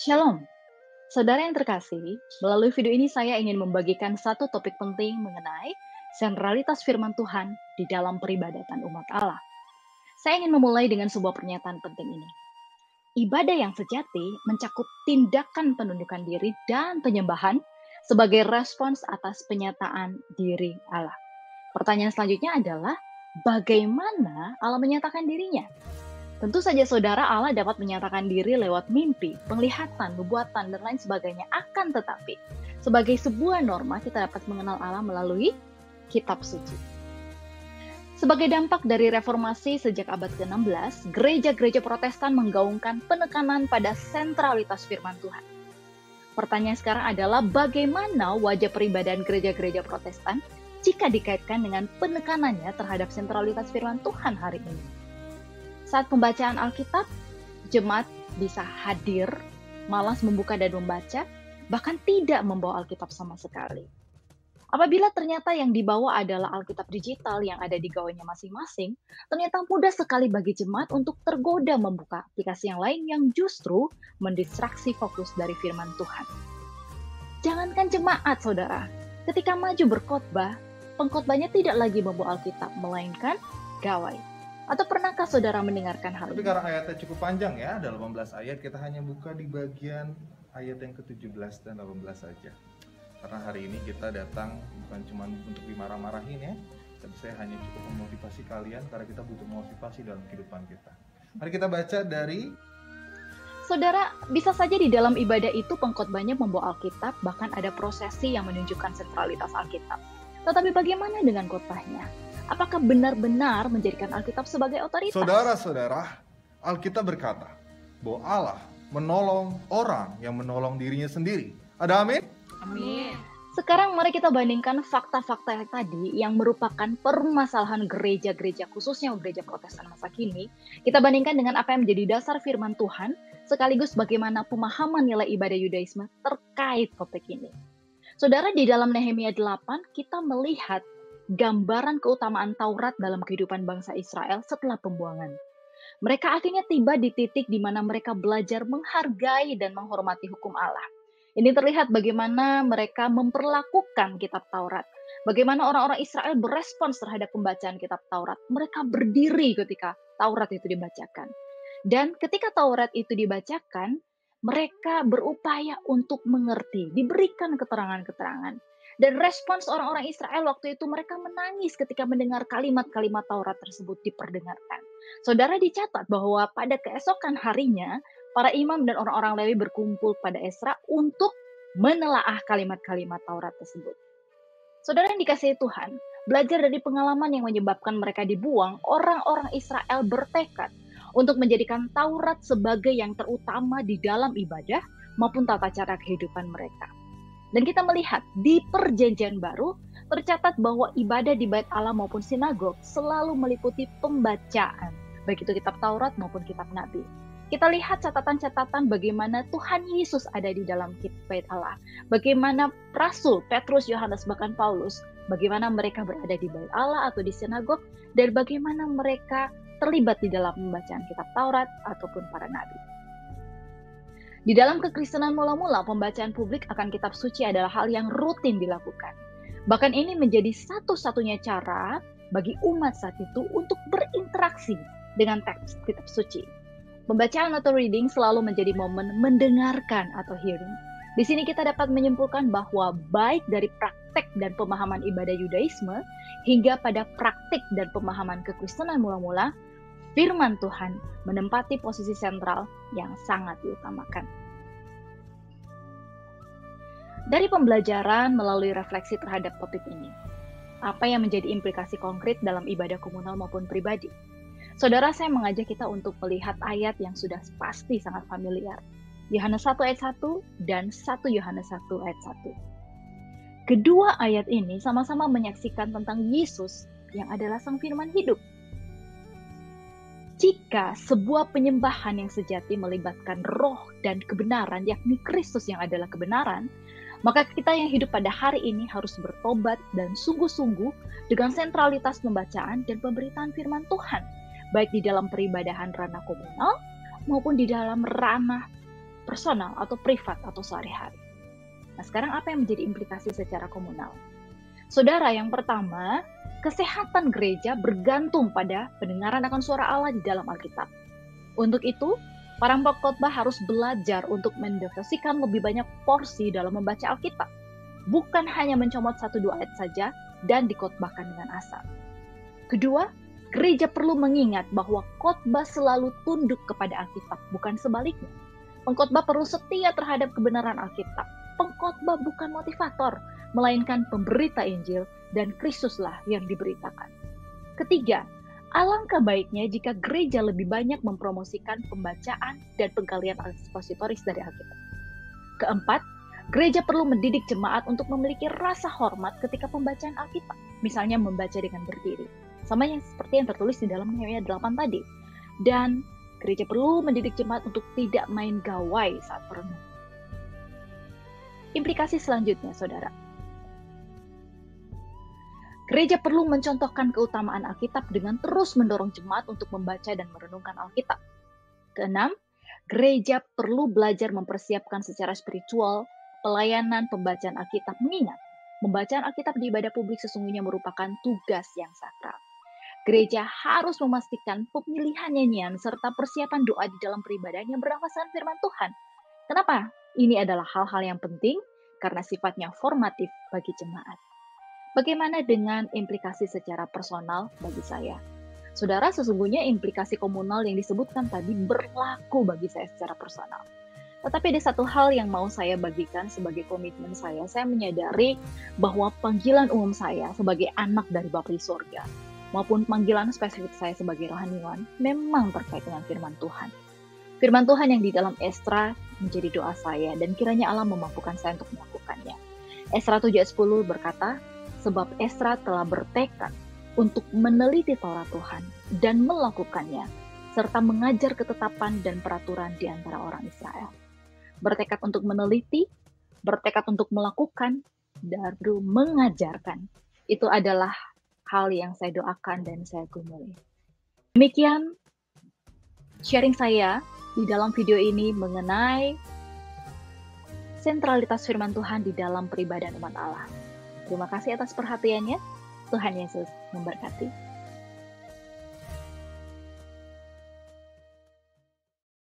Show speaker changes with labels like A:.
A: Shalom, saudara yang terkasih. Melalui video ini saya ingin membagikan satu topik penting mengenai sentralitas firman Tuhan di dalam peribadatan umat Allah. Saya ingin memulai dengan sebuah pernyataan penting ini. Ibadah yang sejati mencakup tindakan penundukan diri dan penyembahan sebagai respons atas penyataan diri Allah. Pertanyaan selanjutnya adalah, bagaimana Allah menyatakan dirinya? Tentu saja saudara, Allah dapat menyatakan diri lewat mimpi, penglihatan, nubuatan, dan lain sebagainya. Akan tetapi, sebagai sebuah norma kita dapat mengenal Allah melalui kitab suci. Sebagai dampak dari reformasi sejak abad ke-16, gereja-gereja Protestan menggaungkan penekanan pada sentralitas firman Tuhan. Pertanyaan sekarang adalah, bagaimana wajah peribadahan gereja-gereja Protestan jika dikaitkan dengan penekanannya terhadap sentralitas firman Tuhan hari ini? Saat pembacaan Alkitab, jemaat bisa hadir, malas membuka dan membaca, bahkan tidak membawa Alkitab sama sekali. Apabila ternyata yang dibawa adalah Alkitab digital yang ada di gawainya masing-masing, ternyata mudah sekali bagi jemaat untuk tergoda membuka aplikasi yang lain yang justru mendistraksi fokus dari firman Tuhan. Jangankan jemaat, saudara, ketika maju berkhotbah, pengkhotbahnya tidak lagi membawa Alkitab, melainkan gawai. Atau pernahkah saudara mendengarkan hal
B: Tapi
A: ini?
B: karena ayatnya cukup panjang ya, ada 18 ayat, kita hanya buka di bagian ayat yang ke-17 dan 18 saja. Karena hari ini kita datang bukan cuma untuk dimarah-marahin ya, tapi saya hanya cukup memotivasi kalian karena kita butuh motivasi dalam kehidupan kita. Mari kita baca dari
A: Saudara, bisa saja di dalam ibadah itu pengkhotbahnya membawa Alkitab, bahkan ada prosesi yang menunjukkan sentralitas Alkitab. Tetapi bagaimana dengan khotbahnya? Apakah benar-benar menjadikan Alkitab sebagai otoritas?
B: saudara-saudara, Alkitab berkata bahwa Allah menolong orang yang menolong dirinya sendiri. Ada amin?
A: Amin. Sekarang mari kita bandingkan fakta-fakta tadi yang merupakan permasalahan gereja-gereja, khususnya gereja Protestan masa kini. Kita bandingkan dengan apa yang menjadi dasar firman Tuhan, sekaligus bagaimana pemahaman nilai ibadah Yudaisme terkait topik ini. Saudara, di dalam Nehemia 8, kita melihat gambaran keutamaan Taurat dalam kehidupan bangsa Israel setelah pembuangan. Mereka akhirnya tiba di titik di mana mereka belajar menghargai dan menghormati hukum Allah. Ini terlihat bagaimana mereka memperlakukan kitab Taurat. Bagaimana orang-orang Israel berespons terhadap pembacaan kitab Taurat. Mereka berdiri ketika Taurat itu dibacakan. Dan ketika Taurat itu dibacakan, mereka berupaya untuk mengerti, diberikan keterangan-keterangan. Dan respons orang-orang Israel waktu itu, mereka menangis ketika mendengar kalimat-kalimat Taurat tersebut diperdengarkan. Saudara, dicatat bahwa pada keesokan harinya, para imam dan orang-orang Lewi berkumpul pada Esra untuk menelaah kalimat-kalimat Taurat tersebut. Saudara yang dikasihi Tuhan, belajar dari pengalaman yang menyebabkan mereka dibuang, orang-orang Israel bertekad untuk menjadikan Taurat sebagai yang terutama di dalam ibadah maupun tata cara kehidupan mereka. Dan kita melihat di Perjanjian Baru tercatat bahwa ibadah di Bait Allah maupun sinagog selalu meliputi pembacaan, baik itu kitab Taurat maupun kitab Nabi. Kita lihat catatan-catatan bagaimana Tuhan Yesus ada di dalam Bait Allah, bagaimana Rasul Petrus, Yohanes, bahkan Paulus, bagaimana mereka berada di Bait Allah atau di sinagog, dan bagaimana mereka terlibat di dalam pembacaan kitab Taurat ataupun para nabi. Di dalam kekristenan mula-mula, pembacaan publik akan kitab suci adalah hal yang rutin dilakukan. Bahkan ini menjadi satu-satunya cara bagi umat saat itu untuk berinteraksi dengan teks kitab suci. Pembacaan atau reading selalu menjadi momen mendengarkan atau hearing. Di sini kita dapat menyimpulkan bahwa baik dari praktek dan pemahaman ibadah Yudaisme hingga pada praktik dan pemahaman kekristenan mula-mula, firman Tuhan menempati posisi sentral yang sangat diutamakan. Dari pembelajaran melalui refleksi terhadap topik ini, apa yang menjadi implikasi konkret dalam ibadah komunal maupun pribadi? Saudara, saya mengajak kita untuk melihat ayat yang sudah pasti sangat familiar. Yohanes 1 ayat 1 dan 1 Yohanes 1 ayat 1. Kedua ayat ini sama-sama menyaksikan tentang Yesus yang adalah Sang Firman hidup. Jika sebuah penyembahan yang sejati melibatkan roh dan kebenaran, yakni Kristus yang adalah kebenaran, maka kita yang hidup pada hari ini harus bertobat dan sungguh-sungguh dengan sentralitas pembacaan dan pemberitaan firman Tuhan, baik di dalam peribadahan ranah komunal maupun di dalam ranah personal atau privat atau sehari-hari. Nah, sekarang apa yang menjadi implikasi secara komunal? Saudara, yang pertama, kesehatan gereja bergantung pada pendengaran akan suara Allah di dalam Alkitab. Untuk itu, para pengkhotbah harus belajar untuk mendefiniasikan lebih banyak porsi dalam membaca Alkitab. Bukan hanya mencomot 1-2 ayat saja dan dikhotbahkan dengan asal. Kedua, gereja perlu mengingat bahwa khotbah selalu tunduk kepada Alkitab, bukan sebaliknya. Pengkhotbah perlu setia terhadap kebenaran Alkitab. Pengkhotbah bukan motivator, melainkan pemberita Injil, dan Kristuslah yang diberitakan. Ketiga, alangkah baiknya jika gereja lebih banyak mempromosikan pembacaan dan penggalian ekspositoris dari Alkitab. Keempat, gereja perlu mendidik jemaat untuk memiliki rasa hormat ketika pembacaan Alkitab, misalnya membaca dengan berdiri, sama yang seperti yang tertulis di dalam Nehemia 8 tadi. Dan gereja perlu mendidik jemaat untuk tidak main gawai saat merenung. Implikasi selanjutnya, saudara. Gereja perlu mencontohkan keutamaan Alkitab dengan terus mendorong jemaat untuk membaca dan merenungkan Alkitab. Keenam, gereja perlu belajar mempersiapkan secara spiritual pelayanan pembacaan Alkitab, mengingat pembacaan Alkitab di ibadah publik sesungguhnya merupakan tugas yang sakral. Gereja harus memastikan pemilihan nyanyian serta persiapan doa di dalam peribadahan yang berdasarkan firman Tuhan. Kenapa? Ini adalah hal-hal yang penting karena sifatnya formatif bagi jemaat. Bagaimana dengan implikasi secara personal bagi saya? Saudara, sesungguhnya implikasi komunal yang disebutkan tadi berlaku bagi saya secara personal. Tetapi ada satu hal yang mau saya bagikan sebagai komitmen saya. Saya menyadari bahwa panggilan umum saya sebagai anak dari Bapa di Sorga maupun panggilan spesifik saya sebagai rohaniwan memang terkait dengan firman Tuhan. Firman Tuhan yang di dalam Esra menjadi doa saya dan kiranya Allah memampukan saya untuk melakukannya. Esra 7 ayat 10 berkata, sebab Esra telah bertekad untuk meneliti Taurat Tuhan dan melakukannya, serta mengajar ketetapan dan peraturan di antara orang Israel. Bertekad untuk meneliti, bertekad untuk melakukan, dan mengajarkan. Itu adalah hal yang saya doakan dan saya gumuli. Demikian sharing saya di dalam video ini mengenai sentralitas firman Tuhan di dalam peribadahan umat Allah. Terima kasih atas perhatiannya. Tuhan Yesus memberkati.